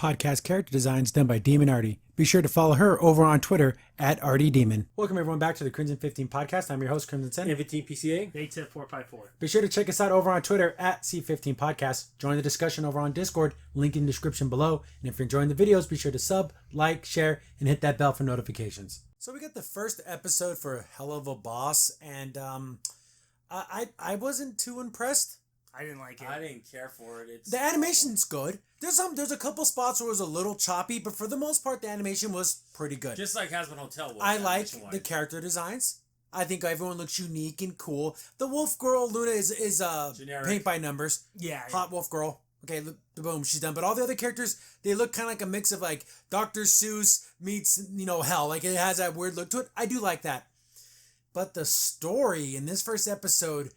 podcast character designs done by Demon Artie. Be sure to follow her over on Twitter at ArtieDemon. Welcome everyone back to the Crimson 15 podcast. I'm your host, Crimson Sen. PCA. ATIP454. Be sure to check us out over on Twitter at C15 Podcast. Join the discussion over on Discord, link in the description below. And if you're enjoying the videos, be sure to sub, like, share, and hit that bell for notifications. So we got the first episode for Helluva Boss, and I wasn't too impressed. I didn't like it. I didn't care for it. The animation's good. There's a couple spots where it was a little choppy, but for the most part, the animation was pretty good. Just like Hazbin Hotel was. I like the character designs. I think everyone looks unique and cool. The wolf girl, Luna, is generic. paint by numbers. Yeah. Hot wolf girl. Okay, boom, she's done. But all the other characters, they look kind of like a mix of like Dr. Seuss meets, hell. Like it has that weird look to it. I do like that. But the story in this first episode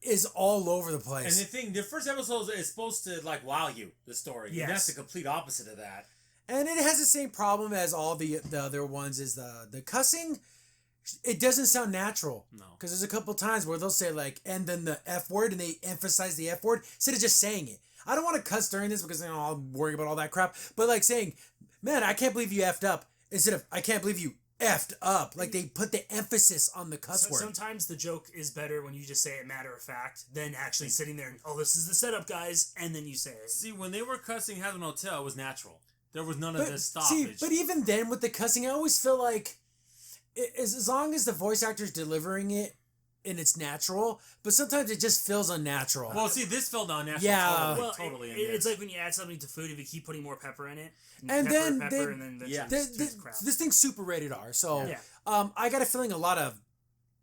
is all over the place. And the thing, the first episode is supposed to like wow you, the story. Yes. And that's the complete opposite of that. And it has the same problem as all the other ones is the cussing. It doesn't sound natural. No. Because there's a couple times where they'll say like, and then the F word, and they emphasize the F word instead of just saying it. I don't want to cuss during this because I'll worry about all that crap. But like saying, man, I can't believe you effed up, instead of, I can't believe you effed up. Like they put the emphasis on the cuss word. Sometimes the joke is better when you just say it matter of fact than actually sitting there and, oh, this is the setup, guys, and then you say it. See, when they were cussing Hazbin Hotel, it was natural. There was none of this stoppage. See, but even then with the cussing, I always feel like as long as the voice actor's delivering it and it's natural, but sometimes it just feels unnatural. Well, see, this felt unnatural. Yeah. Totally. It's like when you add something to food, if you keep putting more pepper in it, and then this thing's super rated R. So I got a feeling a lot of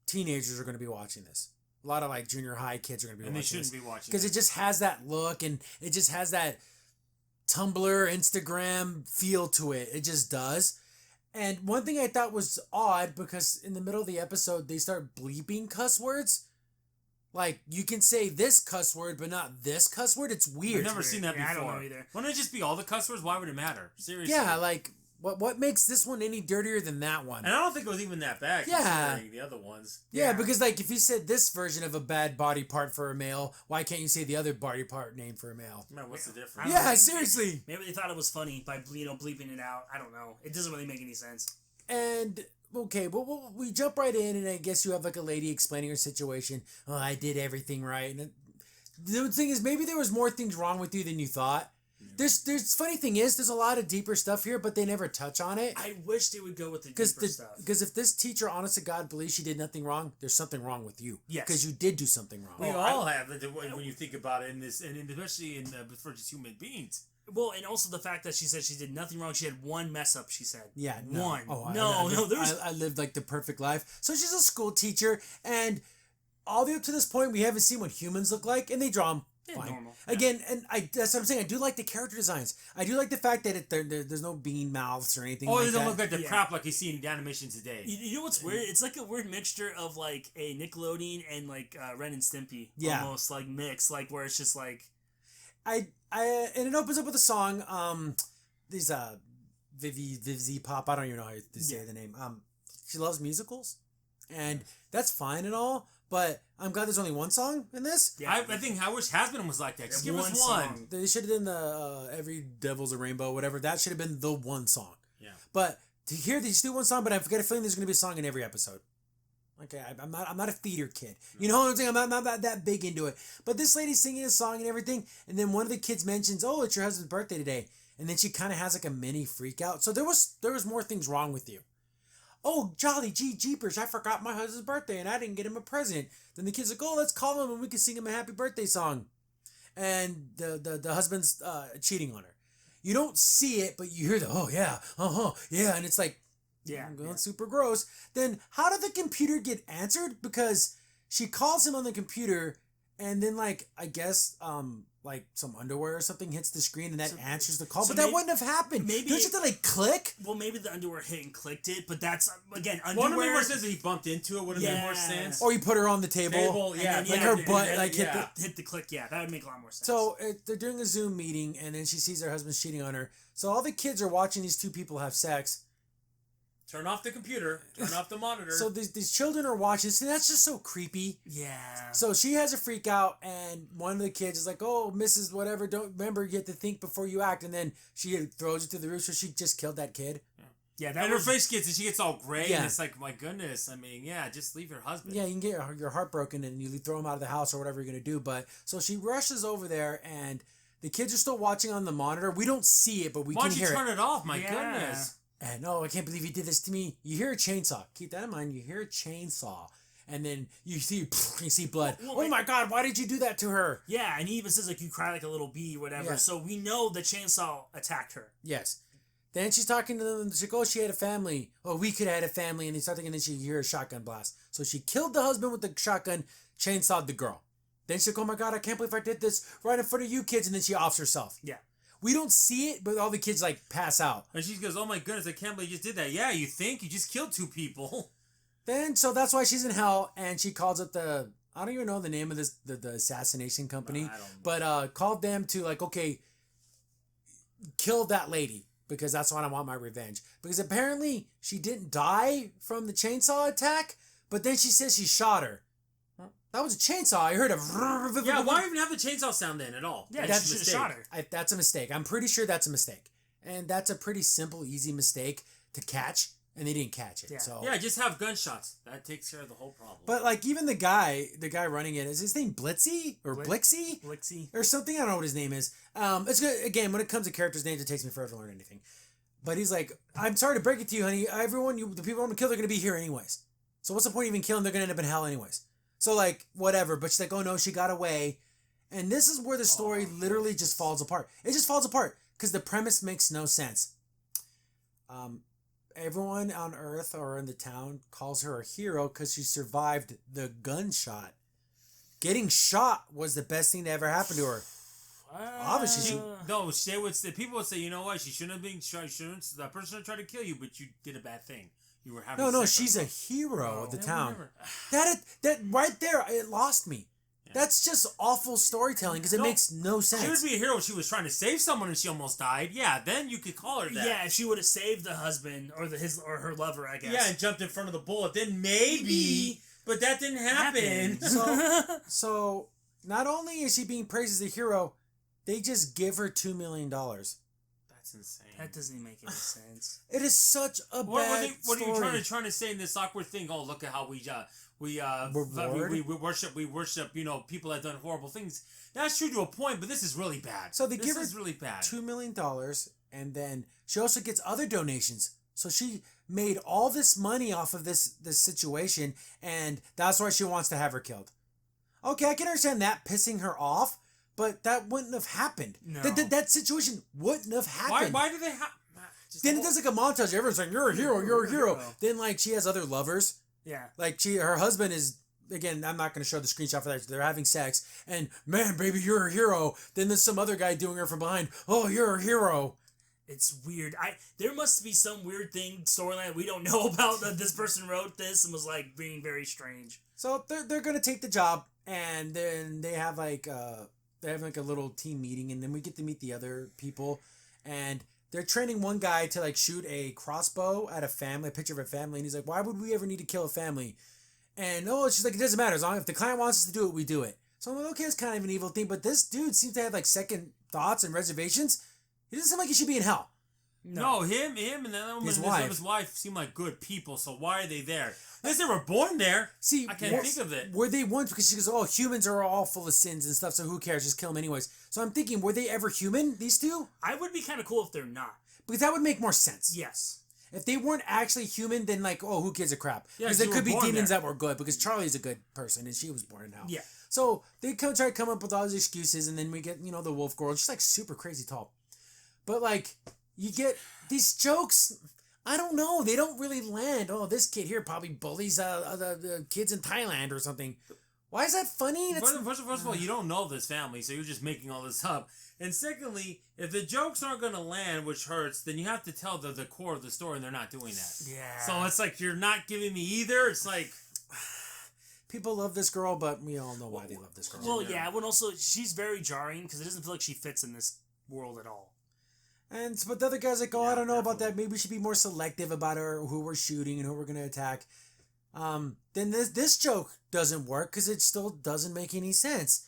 teenagers are going to be watching this. A lot of like junior high kids are going to be watching this. And they shouldn't be watching because it just has that look and it just has that Tumblr, Instagram feel to it. It just does. And one thing I thought was odd, because in the middle of the episode, they start bleeping cuss words. Like, you can say this cuss word, but not this cuss word. It's weird. I've never seen that before. I don't know either. Wouldn't it just be all the cuss words? Why would it matter? Seriously. Yeah, like, what makes this one any dirtier than that one? And I don't think it was even that bad considering the other ones. Yeah, because, like, if you said this version of a bad body part for a male, why can't you say the other body part name for a male? Man, what's the difference? Yeah, seriously. Maybe they thought it was funny by bleeping it out. I don't know. It doesn't really make any sense. And, okay, well, we jump right in, and I guess you have, like, a lady explaining her situation. Oh, I did everything right. And the thing is, maybe there was more things wrong with you than you thought. There's funny thing is, there's a lot of deeper stuff here, but they never touch on it. I wish they would go with the deeper stuff. Because if this teacher, honest to God, believes she did nothing wrong, there's something wrong with you. Yes. Because you did do something wrong. We all have, when you think about it, in this, and especially for just human beings. Well, and also the fact that she said she did nothing wrong. She had one mess up, she said. Yeah, no. One. Oh, I lived like the perfect life. So she's a school teacher, and all the way up to this point, we haven't seen what humans look like, and they draw them fine. Normal. Again, and that's what I'm saying. I do like the character designs. I do like the fact that there's no bean mouths or anything like that. Oh, it doesn't look like the crap like you see in the animation today. You know what's weird? It's like a weird mixture of like a Nickelodeon and like Ren and Stimpy. Yeah. Almost like mixed, like where it's just like... and it opens up with a song. These Vivzy Pop. I don't even know how to say the name. She loves musicals, and that's fine and all. But I'm glad there's only one song in this. Yeah, I think I wish Hazbin was like that. Just give us one. They should have done the Every Devil's a Rainbow, whatever. That should have been the one song. Yeah. But to hear these do one song, but I've got a feeling there's going to be a song in every episode. Okay, I'm not a theater kid. You know what I'm saying? I'm not that big into it. But this lady's singing a song and everything, and then one of the kids mentions, "Oh, it's your husband's birthday today," and then she kind of has like a mini freak out. So there was more things wrong with you. Oh, jolly gee jeepers, I forgot my husband's birthday and I didn't get him a present. Then the kid's like, oh, let's call him and we can sing him a happy birthday song. And the husband's cheating on her. You don't see it, but you hear the, oh yeah, yeah, and it's like, going super gross. Then how did the computer get answered? Because she calls him on the computer and then like, I guess, like some underwear or something hits the screen and that answers the call. But that wouldn't have happened. Maybe don't you have to like click? Well, maybe the underwear hit and clicked it, but that's again underwear. One of the more sense that he bumped into it would have made more sense. Or you put her on the table. Then, like her butt like hit the click. Yeah, that would make a lot more sense. So they're doing a Zoom meeting and then she sees her husband's cheating on her. So all the kids are watching these two people have sex. Turn off the computer. Turn off the monitor. So these children are watching. See, that's just so creepy. Yeah. So she has a freak out, and one of the kids is like, "Oh, Mrs. Whatever, don't remember. You have to think before you act." And then she throws it to the roof. So she just killed that kid. Yeah, and her face she gets all gray, and it's like, my goodness. I mean, yeah, just leave your husband. Yeah, you can get your heart broken, and you throw him out of the house or whatever you're gonna do. But so she rushes over there, and the kids are still watching on the monitor. We don't see it, but we can hear it. Why'd you turn it off? My goodness. And I can't believe he did this to me. You hear a chainsaw. Keep that in mind. You hear a chainsaw. And then you see blood. Oh my God, why did you do that to her? Yeah, and he even says, like, you cry like a little bee, whatever. Yeah. So we know the chainsaw attacked her. Yes. Then she's talking to them. She goes, she had a family. Oh, we could have had a family. And they start thinking, and then she hear a shotgun blast. So she killed the husband with the shotgun, chainsawed the girl. Then she's like, oh my God, I can't believe I did this right in front of you kids. And then she offs herself. Yeah. We don't see it, but all the kids, like, pass out. And she goes, oh my goodness, I can't believe you just did that. Yeah, you think? You just killed 2 people. Then, so that's why she's in hell, and she calls up I don't even know the name of this, the assassination company, but called them to, like, okay, kill that lady, because that's when I want my revenge. Because apparently she didn't die from the chainsaw attack, but then she says she shot her. That was a chainsaw. I heard a... Yeah, why even have the chainsaw sound then at all? Yeah, that's should have shot her. That's a mistake. I'm pretty sure that's a mistake. And that's a pretty simple, easy mistake to catch, and they didn't catch it. Yeah, so. Yeah, just have gunshots. That takes care of the whole problem. But, like, even the guy running it, is his name Blitzy? Or Blixie? Blixie. Or something. I don't know what his name is. It's good. Again, when it comes to characters' names, it takes me forever to learn anything. But he's like, I'm sorry to break it to you, honey. The people I want to kill, they're going to be here anyways. So what's the point of even killing them? They're going to end up in hell anyways. So, like, whatever. But she's like, oh, no, she got away. And this is where the story literally just falls apart. It just falls apart because the premise makes no sense. Everyone on Earth or in the town calls her a hero because she survived the gunshot. Getting shot was the best thing that ever happened to her. Obviously, people would say, you know what? She shouldn't have been shot. That person tried to kill you, but you did a bad thing. You were having No, she's a hero of the town. That right there, it lost me. Yeah. That's just awful storytelling because it makes no sense. She would be a hero if she was trying to save someone and she almost died. Yeah, then you could call her that. Yeah, if she would have saved the husband or her lover, I guess. Yeah, and jumped in front of the bullet, then maybe. But that didn't happen. So not only is she being praised as a hero, they just give her $2 million. That's insane. That doesn't make any sense. It is such a bad What are you trying to say in this awkward thing? Oh, look at how we worship, people that have done horrible things. That's true to a point, but this is really bad. So they give her really bad. $2 million, and then she also gets other donations. So she made all this money off of this situation, and that's why she wants to have her killed. Okay, I can understand that pissing her off, but that wouldn't have happened. No. That situation wouldn't have happened. Why do they have... Then it does like a montage. Everyone's like, you're a hero, you're a hero. Then, like, she has other lovers. Yeah. Like, her husband is... Again, I'm not going to show the screenshot for that. They're having sex. And, man, baby, you're a hero. Then there's some other guy doing her from behind. Oh, you're a hero. It's weird. There must be some weird storyline we don't know about that this person wrote this and was, like, being very strange. So they're going to take the job. And then they have, like... They have like a little team meeting, and then we get to meet the other people, and they're training one guy to like shoot a crossbow at a picture of a family, and he's like, why would we ever need to kill a family? And it's just like, it doesn't matter, as long as if the client wants us to do it, we do it. So I'm like, okay, it's kind of an evil thing, but this dude seems to have like second thoughts and reservations. He doesn't seem like he should be in hell. No, him and the other woman, his wife seem like good people, so why are they there? Unless they were born there. See, I can't think of it. Were they once, because she goes, oh, humans are all full of sins and stuff, so who cares? Just kill them anyways. So I'm thinking, were they ever human, these two? I would be kind of cool if they're not. Because that would make more sense. Yes. If they weren't actually human, then like, oh, who gives a crap? Because there could be demons that were good, because Charlie's a good person, and she was born in hell. Yeah. So they try to come up with all these excuses, and then we get, the wolf girl. She's like super crazy tall. But like, you get these jokes, I don't know, they don't really land. Oh, this kid here probably bullies the kids in Thailand or something. Why is that funny? First of all, you don't know this family, so you're just making all this up. And secondly, if the jokes aren't going to land, which hurts, then you have to tell the core of the story, and they're not doing that. Yeah. So it's like, you're not giving me either. It's like... People love this girl, but we all know why they love this girl. Well, yeah, but also, she's very jarring, because it doesn't feel like she fits in this world at all. But the other guy's like, oh, I don't know about definitely. that. Maybe we should be more selective about who we're shooting and who we're gonna attack. Then this joke doesn't work because it still doesn't make any sense.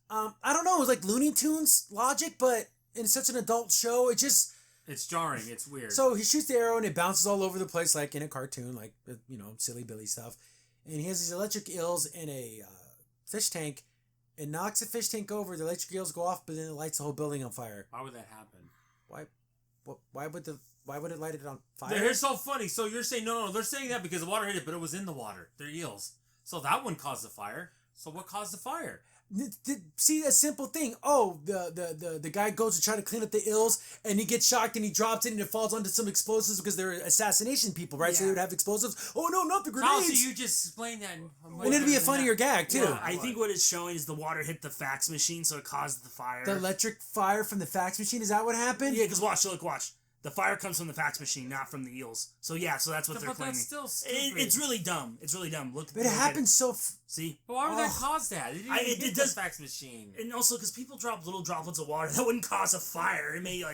I don't know. It was like Looney Tunes logic, but in such an adult show, It's jarring. It's weird. So he shoots the arrow and it bounces all over the place like in a cartoon, like, silly Billy stuff. And he has these electric eels in a fish tank. It knocks the fish tank over. The electric eels go off, but then it lights the whole building on fire. Why would that happen? Why? Why would it light it on fire? They're so funny. So you're saying no? They're saying that because the water hit it, but it was in the water. They're eels. So that wouldn't cause the fire. So what caused the fire? See that simple thing. Oh, the guy goes to try to clean up the eels and he gets shocked and he drops it and it falls onto some explosives because they're assassination people, right? So they would have explosives. Oh no, not the grenades! So you just explained that. And it'd be a funnier gag too. Yeah, I think what it's showing is the water hit the fax machine, so it caused the fire. The electric fire from the fax machine, is that what happened? Yeah, because watch. The fire comes from the fax machine, not from the eels. So that's what they're claiming. That's still stupid. It's really dumb. Look, but it happens so. See, but why would that cause that? It does fax machine. And also because people drop little droplets of water, that wouldn't cause a fire. It may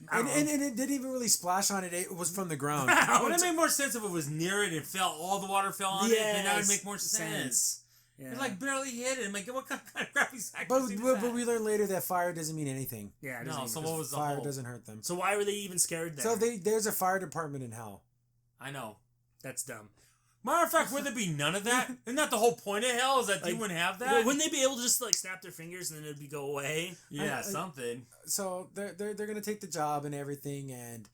and it didn't even really splash on it. It was from the ground. Would it make more sense if it was near it and all the water fell on it? Then that would make more sense. Yeah. It like barely hit it. I'm like, what kind of crappy fax but we learned later that fire doesn't mean anything. Yeah, so what was the fire doesn't hurt them. So why were they even scared then? So there's a fire department in hell. I know. That's dumb. Matter of fact, would there be none of that? Isn't that the whole point of hell? Is that you wouldn't have that? Wouldn't they be able to just snap their fingers and then it'd go away? Yeah, something. So they're gonna take the job and everything, and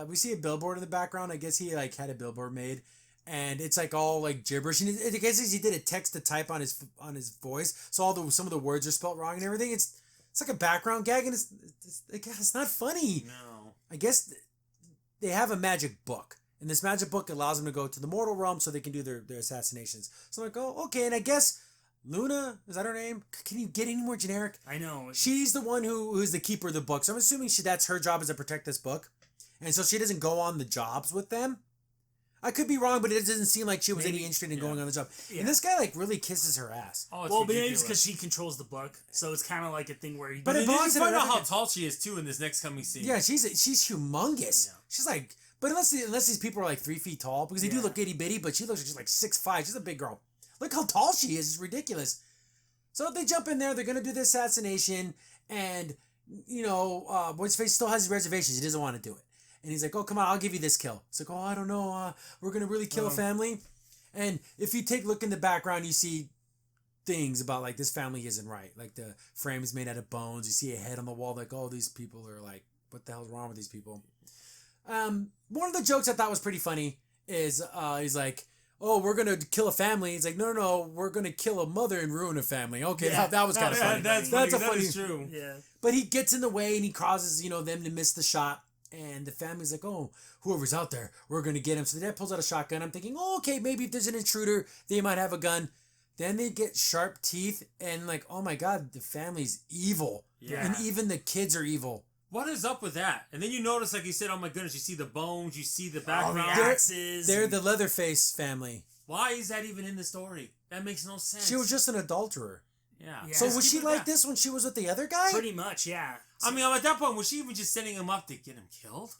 we see a billboard in the background. I guess he had a billboard made. And it's all gibberish, and I guess he did a text to type on his voice, so some of the words are spelt wrong and everything. It's like a background gag, and it's not funny. No, I guess they have a magic book, and this magic book allows them to go to the mortal realm so they can do their assassinations. So I'm like, oh, okay, and I guess Luna, is that her name? Can you get any more generic? I know. She's the one who's the keeper of the book, so I'm assuming that's her job is to protect this book, and so she doesn't go on the jobs with them. I could be wrong, but it doesn't seem like she was any interested in going on the job. Yeah. And this guy really kisses her ass. Oh, well, maybe it's because she controls the book, so it's kind of like a thing where. But it belongs to find out how tall she is too in this next coming scene. Yeah, she's humongous. Yeah. She's but unless these people are 3 feet tall, because they do look itty bitty, but she looks like she's 6'5". She's a big girl. Look how tall she is. It's ridiculous. So they jump in there. They're gonna do the assassination, and what's face still has his reservations. He doesn't want to do it. And he's like, oh, come on, I'll give you this kill. It's like, oh, I don't know. We're going to really kill a family. And if you look in the background, you see things about, this family isn't right. Like, the frame is made out of bones. You see a head on the wall. Like, oh, these people are what the hell's wrong with these people? One of the jokes I thought was pretty funny is he's like, oh, we're going to kill a family. He's like, no, we're going to kill a mother and ruin a family. Okay, that was kind of funny. That's funny. True. Yeah. But he gets in the way and he causes, them to miss the shot. And the family's like, oh, whoever's out there, we're going to get him. So the dad pulls out a shotgun. I'm thinking, oh, okay, maybe if there's an intruder, they might have a gun. Then they get sharp teeth and oh, my God, the family's evil. Yeah. And even the kids are evil. What is up with that? And then you notice, like you said, oh, my goodness, you see the bones, you see the background. All the axes. They're the Leatherface family. Why is that even in the story? That makes no sense. She was just an adulterer. Yeah. So was she like this when she was with the other guy? Pretty much, yeah. I mean, at that point, was she even just setting him up to get him killed?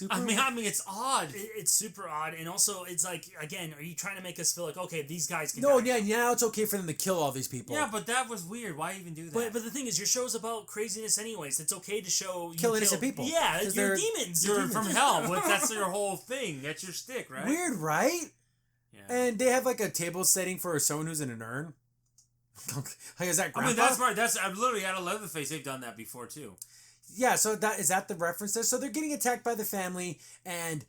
I mean, it's odd. It's super odd, and also it's again, are you trying to make us feel like okay, these guys can? No, yeah, now it's okay for them to kill all these people. Yeah, but that was weird. Why even do that? But the thing is, your show's about craziness, anyways. It's okay to show kill innocent people. Yeah, you're demons. You're from hell. That's your whole thing. That's your stick, right? Weird, right? Yeah. And they have a table setting for someone who's in an urn. Is that grandpa? I mean, that's right. I've literally had a Leatherface. They've done that before too. Yeah, so is that the reference there? So they're getting attacked by the family, and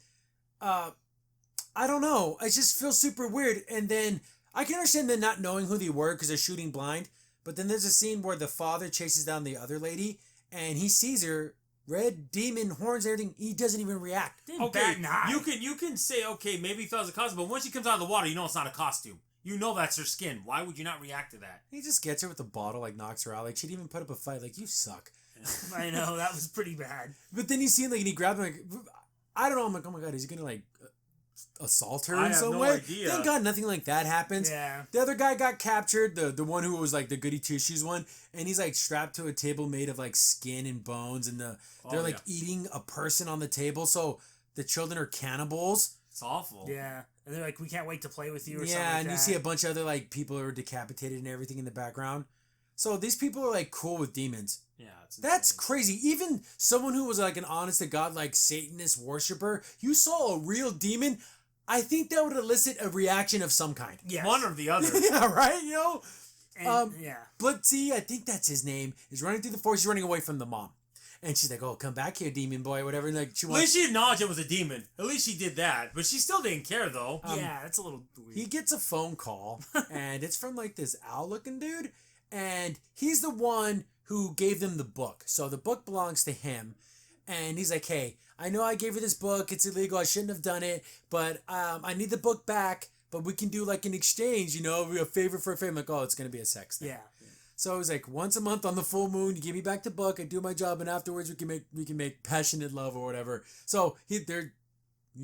I don't know. It just feels super weird. And then I can understand them not knowing who they were because they're shooting blind. But then there's a scene where the father chases down the other lady, and he sees her, red demon horns, and everything. He doesn't even react. Okay, you can say okay, maybe he thought it was a costume, but once she comes out of the water, you know it's not a costume. You know that's her skin. Why would you not react to that? He just gets her with the bottle, knocks her out. She didn't even put up a fight. You suck. I know, that was pretty bad. But then you see him, and he grabbed him, I don't know, I'm like, oh my God, is he gonna, assault her I in have some no way. idea. Thank God nothing like that happens. Yeah. The other guy got captured, the one who was like the goody two shoes one, and he's like strapped to a table made of like skin and bones, and they're like eating a person on the table. So the children are cannibals. It's awful. Yeah. And they're like, we can't wait to play with you or something Yeah, like and that. you see a bunch of other like people who are decapitated and everything in the background. So these people are like cool with demons. Yeah, That's crazy. Even someone who was like an honest to God, like Satanist worshiper, you saw a real demon, I think that would elicit a reaction of some kind. Yes. One or the other. Yeah, right? You know? And, yeah. Blitzy, I think that's his name, is running through the forest. He's running away from the mom. And she's like, oh, come back here, demon boy, whatever. And like, At least she acknowledged it was a demon. At least she did that. But she still didn't care, though. Yeah, that's a little weird. He gets a phone call, and it's from like this owl-looking dude. And he's the one who gave them the book. So the book belongs to him. And he's like, hey, I know I gave you this book. It's illegal. I shouldn't have done it. But I need the book back. But we can do like an exchange, you know, a favor for a favor. I'm like, oh, it's going to be a sex thing. Yeah. So he's like, once a month on the full moon, you give me back the book. I do my job. And afterwards, we can make passionate love or whatever. So he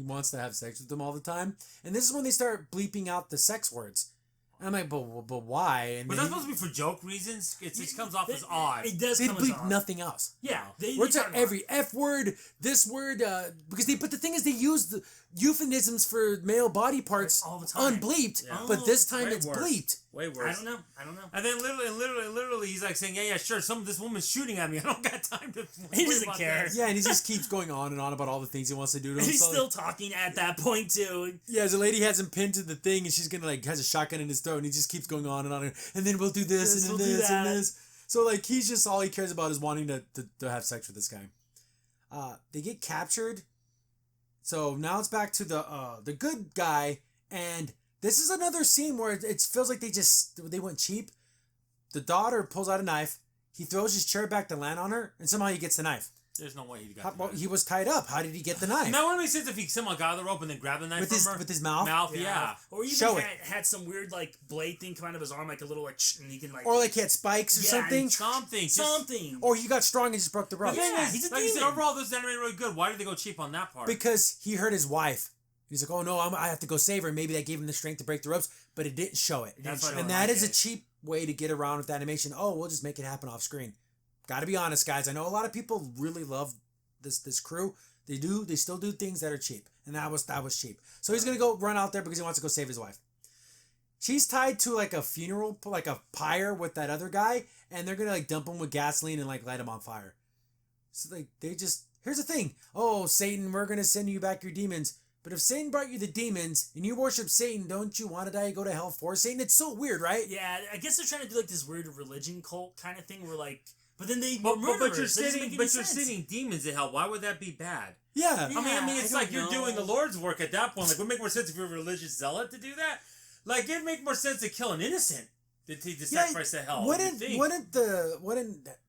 wants to have sex with them all the time. And this is when they start bleeping out the sex words. And I'm like, but why? And But that's supposed to be for joke reasons. It just comes off as odd. It does they come as bleep odd. nothing else. Yeah. Words are every F word, this word, because but the thing is, they use the euphemisms for male body parts all the time. unbleeped, Yeah. but this time Way it's worse. bleeped. Way worse. I don't know. And then literally, he's like saying, yeah, sure, this woman's shooting at me. I don't got time to He worry doesn't about care. this." Yeah, and he just keeps going on and on about all the things he wants to do to And he's himself. still talking at that point, too. Yeah, the lady has him pinned to the thing, and she's gonna like has a shotgun in his throat, and he just keeps going on, and then we'll do this, and We'll then do this, and that. this. So like he's just all he cares about is wanting to have sex with this guy. They get captured. So now it's back to the good guy, and this is another scene where it feels like they went cheap. The daughter pulls out a knife. He throws his chair back to land on her, and somehow he gets the knife. There's no way he got the knife. He was tied up. How did he get the knife? And that wouldn't make sense if he somehow got the rope and then grabbed the knife from her. With his mouth? Yeah. Or even Show had some weird, like, blade thing come out of his arm, like a little, like, and he can, like... Or like he had spikes or something? Something. Or he got strong and just broke the rope. The thing is, he's a like you said, demon. overall, this is animated really good. Why did they go cheap on that part? Because he hurt his wife. He's like, oh no, I have to go save her. Maybe that gave him the strength to break the ropes, but it didn't show it. That's why I And don't that like is a it. cheap way to get around with animation. Oh, we'll just make it happen off screen. Gotta be honest, guys. I know a lot of people really love this crew. They still do things that are cheap. And that was cheap. So he's gonna go run out there because he wants to go save his wife. She's tied to like a funeral, like a pyre with that other guy, and they're gonna like dump him with gasoline and like light him on fire. So like here's the thing. Oh, Satan, we're gonna send you back your demons. But if Satan brought you the demons and you worship Satan, don't you want to die and go to hell for Satan? It's so weird, right? Yeah, I guess they're trying to do, like, this weird religion cult kind of thing where, like... But then they But murderers. you're That doesn't make any you're sense. sending demons to hell. Why would that be bad? Yeah. I mean, it's I like don't you're doing the know. Lord's work at that point. Like, it would make more sense if you're a religious zealot to do that. Like, it'd make more sense to kill an innocent to sacrifice to hell. Wouldn't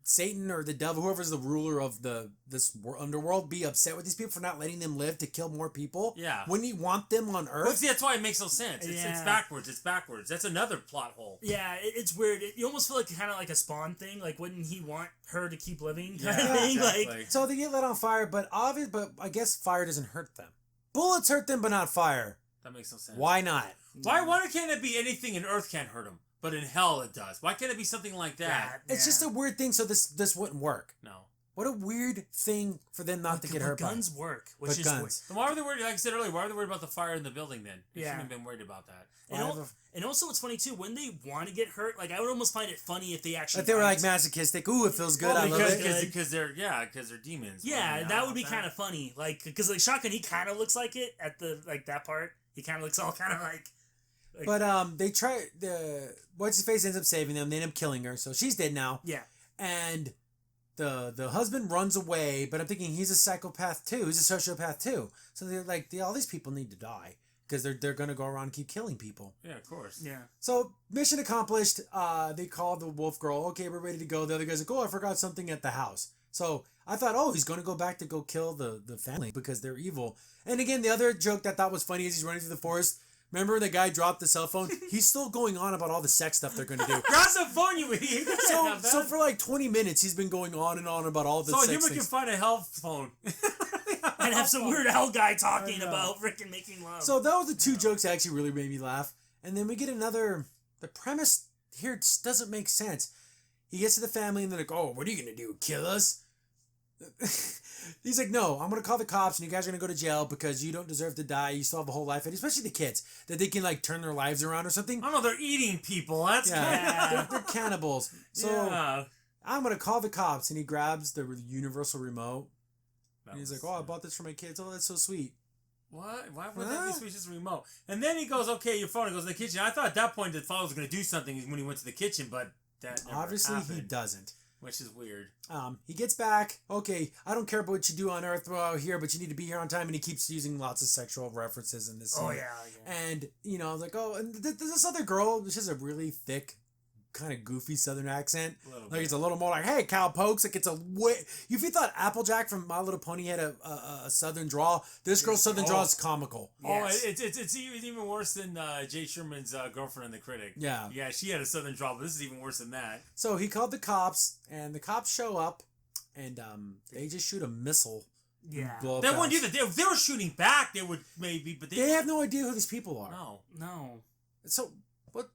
Satan or the devil, whoever's the ruler of this underworld, be upset with these people for not letting them live to kill more people? Yeah. Wouldn't he want them on Earth? Well, see, that's why it makes no sense. It's Yeah. backwards. It's backwards. That's another plot hole. Yeah, it's weird. You almost feel like kind of like a Spawn thing. Like, wouldn't he want her to keep living? Kind of thing. exactly. Like, So they get lit on fire, but I guess fire doesn't hurt them. Bullets hurt them, but not fire. That makes no sense. Why not? Why can't it be anything in Earth can't hurt him, but in hell it does? Why can't it be something like that? It's just a weird thing. So this wouldn't work. No. What a weird thing for them not to get hurt by. Guns work, which But is guns. weird. Then why were they worried? Like I said earlier, why were they worried about the fire in the building then? They Yeah. shouldn't have been worried about that. And also, what's funny too, when they want to get hurt, like I would almost find it funny if they actually. But they were like fight. masochistic. Ooh, it feels good. Well, I love it. good. Because they're demons. Yeah, Well, that would be kind of funny. Like, because like Shotgun, he kind of looks like it at the like that part. He kind of looks all kind of like. But they try what's his face ends up saving them. They end up killing her, so she's dead now. Yeah. And the husband runs away, but I'm thinking he's a psychopath too. He's a sociopath too. So they're like, all these people need to die because they're gonna go around and keep killing people. Yeah, of course. Yeah. So mission accomplished. They call the wolf girl. Okay, we're ready to go. The other guy's like, oh, I forgot something at the house. So I thought, oh, he's gonna go back to go kill the family because they're evil. And again, the other joke that I thought was funny is he's running through the forest. Remember the guy dropped the cell phone? He's still going on about all the sex stuff they're gonna do. Grab the phone, you idiot! So for like 20 minutes, he's been going on and on about all the so a sex human things. can find a health phone. and have some Weird Al guy talking I know. about freaking making love. So that was the two jokes that actually really made me laugh. And then we get another. The premise here just doesn't make sense. He gets to the family and they're like, "Oh, what are you gonna do? Kill us?" He's like, "No, I'm gonna call the cops and you guys are gonna go to jail because you don't deserve to die. You still have a whole life, and especially the kids that they can like turn their lives around or something." I don't know. They're eating people. That's They're cannibals. So yeah. I'm gonna call the cops, and he grabs the universal remote. That And he's was- like, "Oh, I bought this for my kids. Oh, that's so sweet." What? Why would that be switch this remote? And then he goes, "Okay, your phone." He goes in the kitchen. I thought at that point the father was going to do something when he went to the kitchen, but that never Obviously, happened, he doesn't. which is weird. He gets back. Okay, I don't care about what you do on Earth while here, but you need to be here on time. And he keeps using lots of sexual references in this. Oh scene. yeah. And I was like, oh, and there's this other girl. She has a really thick, kind of goofy Southern accent. Like it's a little more like, "Hey, cowpokes." Like it's a way. If you thought Applejack from My Little Pony had a Southern drawl, this girl's Southern drawl is comical. Yes. Oh, it's even worse than Jay Sherman's girlfriend in The Critic. Yeah. Yeah, she had a Southern drawl, but this is even worse than that. So he called the cops, and the cops show up, and they just shoot a missile. Yeah. Blow up They the wouldn't do house. that. If they were shooting back, they would maybe, but They have no idea who these people are. no. So what?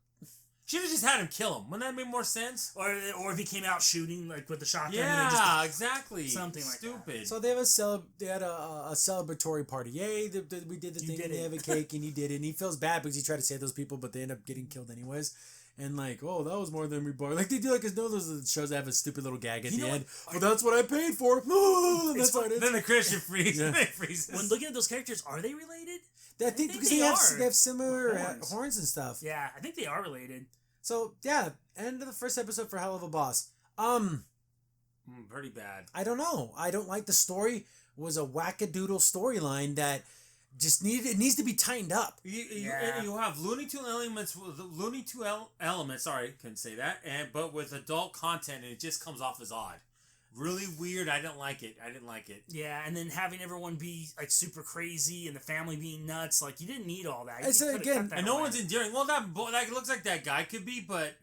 Should have just had him kill him. Wouldn't that make more sense? Or if he came out shooting like with the shotgun. And Yeah, exactly. something like that. Stupid. So they have they had a celebratory party. Yay! We did the You thing, did and they it. have a cake, and he did it. And he feels bad because he tried to save those people, but they end up getting killed anyways. And like, oh, that was more than we bought. Like they do, like those shows that have a stupid little gag at You the know end. what? Well, that's what I paid for. That's what it is. Then the Christian freeze. Yeah. They freezes. When looking at those characters, are they related? I think because they they are. have similar Horns. horns and stuff. Yeah, I think they are related. So yeah, end of the first episode for Helluva Boss. Pretty bad. I don't know. I don't like the story. It was a wackadoodle storyline that just needs to be tightened up. You have Looney Tune elements. Sorry, couldn't say that. But with adult content, and it just comes off as odd. Really weird. I didn't like it. Yeah, and then having everyone be like super crazy and the family being nuts, like you didn't need all that. And so You could've again- cut that And no away. one's endearing. Well, that looks like that guy could be, but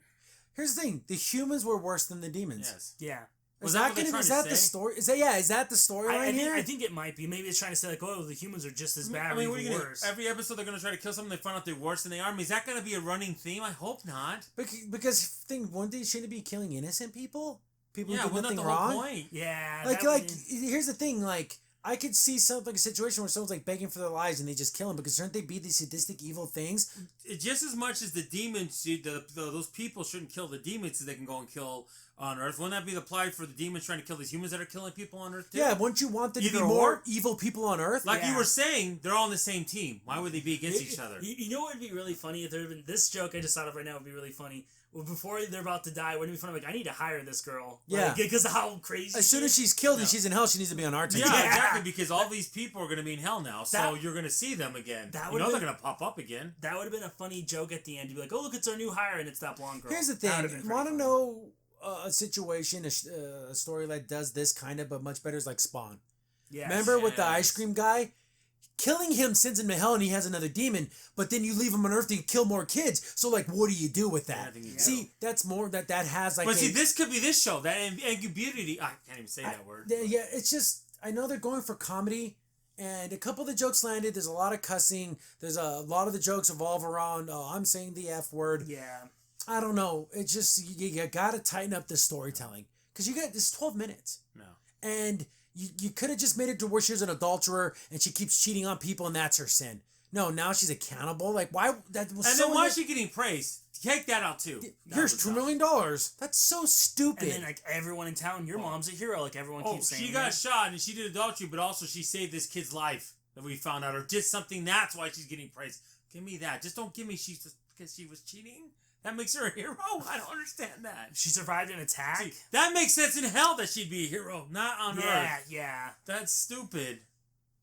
Here's the thing: the humans were worse than the demons. yes. Yeah. Was Is that that, what they're gonna, trying is to that the say? story? Is that the storyline here? I think it might be. Maybe it's trying to say like, oh, the humans are just as bad I mean, or what are you even gonna, worse. every episode they're gonna try to kill someone. They find out they're worse than they are. I mean, is that gonna be a running theme? I hope not. Because one day shouldn't it be killing innocent people? People Yeah, who did wasn't that nothing the whole wrong. point? Yeah. Like that would here's the thing. Like I could see something like a situation where someone's like begging for their lives and they just kill them because shouldn't they be these sadistic evil things? Just as much as the demons, those people shouldn't kill the demons so they can go and kill on Earth. Wouldn't that be applied for the demons trying to kill these humans that are killing people on Earth too? Yeah, wouldn't you want there to be Either more or. evil people on Earth? Like you Yeah. were saying, they're all on the same team. Why would they be against each other? You know what would be really funny if there had been this joke I just thought of right now would be really funny. Well, before they're about to die, wouldn't it be funny? Like I need to hire this girl. Yeah. Because of how crazy. As soon she as is. she's killed and she's in hell, she needs to be on our team. Yeah, Yeah. exactly. Because all these people are going to be in hell now, so That- you're going to see them again. that You would've know they're been- going to pop up again. That would have been a funny joke at the end. To be like, oh look, it's our new hire, and it's that blonde girl. Here's the That would've thing. been Want to pretty funny. know a situation, a story that does this kind of, but much better is like Spawn. Yes. Remember with the Yes. ice cream guy? Killing him sends him to hell and he has another demon, but then you leave him on Earth to kill more kids. So, like, what do you do with that? Nothing you do. See, that's more that has like. But see, this could be this show. That ambiguity. I can't even say that word. Yeah, it's just I know they're going for comedy, and a couple of the jokes landed. There's a lot of cussing. There's a lot of the jokes evolve around. Oh, I'm saying the F word. Yeah. I don't know. It's just you got to tighten up the storytelling because you got this 12 minutes. No. And you could have just made it to where she's an adulterer and she keeps cheating on people and that's her sin. No, now she's a cannibal. Like why that was And so then why is she getting praised? Take that out too. Here's $2 million. That's so stupid. And then like everyone in town, your mom's a hero. Like everyone Oh, keeps saying. she got shot and she did adultery, but also she saved this kid's life that we found out, or did something. That's why she's getting praised. Give me that. Just don't give me she's just because she was cheating. That makes her a hero. I don't understand that. She survived an attack. See, that makes sense in hell that she'd be a hero, not on Yeah, Earth. yeah. That's stupid,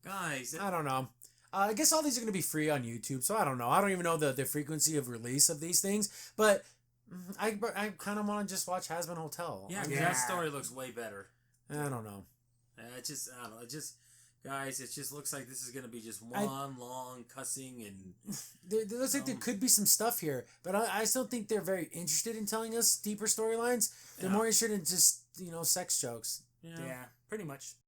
guys. I don't know. I guess all these are going to be free on YouTube, so I don't know. I don't even know the frequency of release of these things, but I kind of want to just watch Has Been Hotel. Yeah, 'cause Yeah. that story looks way better. I don't know. I don't know. Guys, it just looks like this is going to be just one long cussing and... There looks like there could be some stuff here, but I still think they're very interested in telling us deeper storylines. They're Yeah. more interested in just, sex jokes. Yeah, pretty much.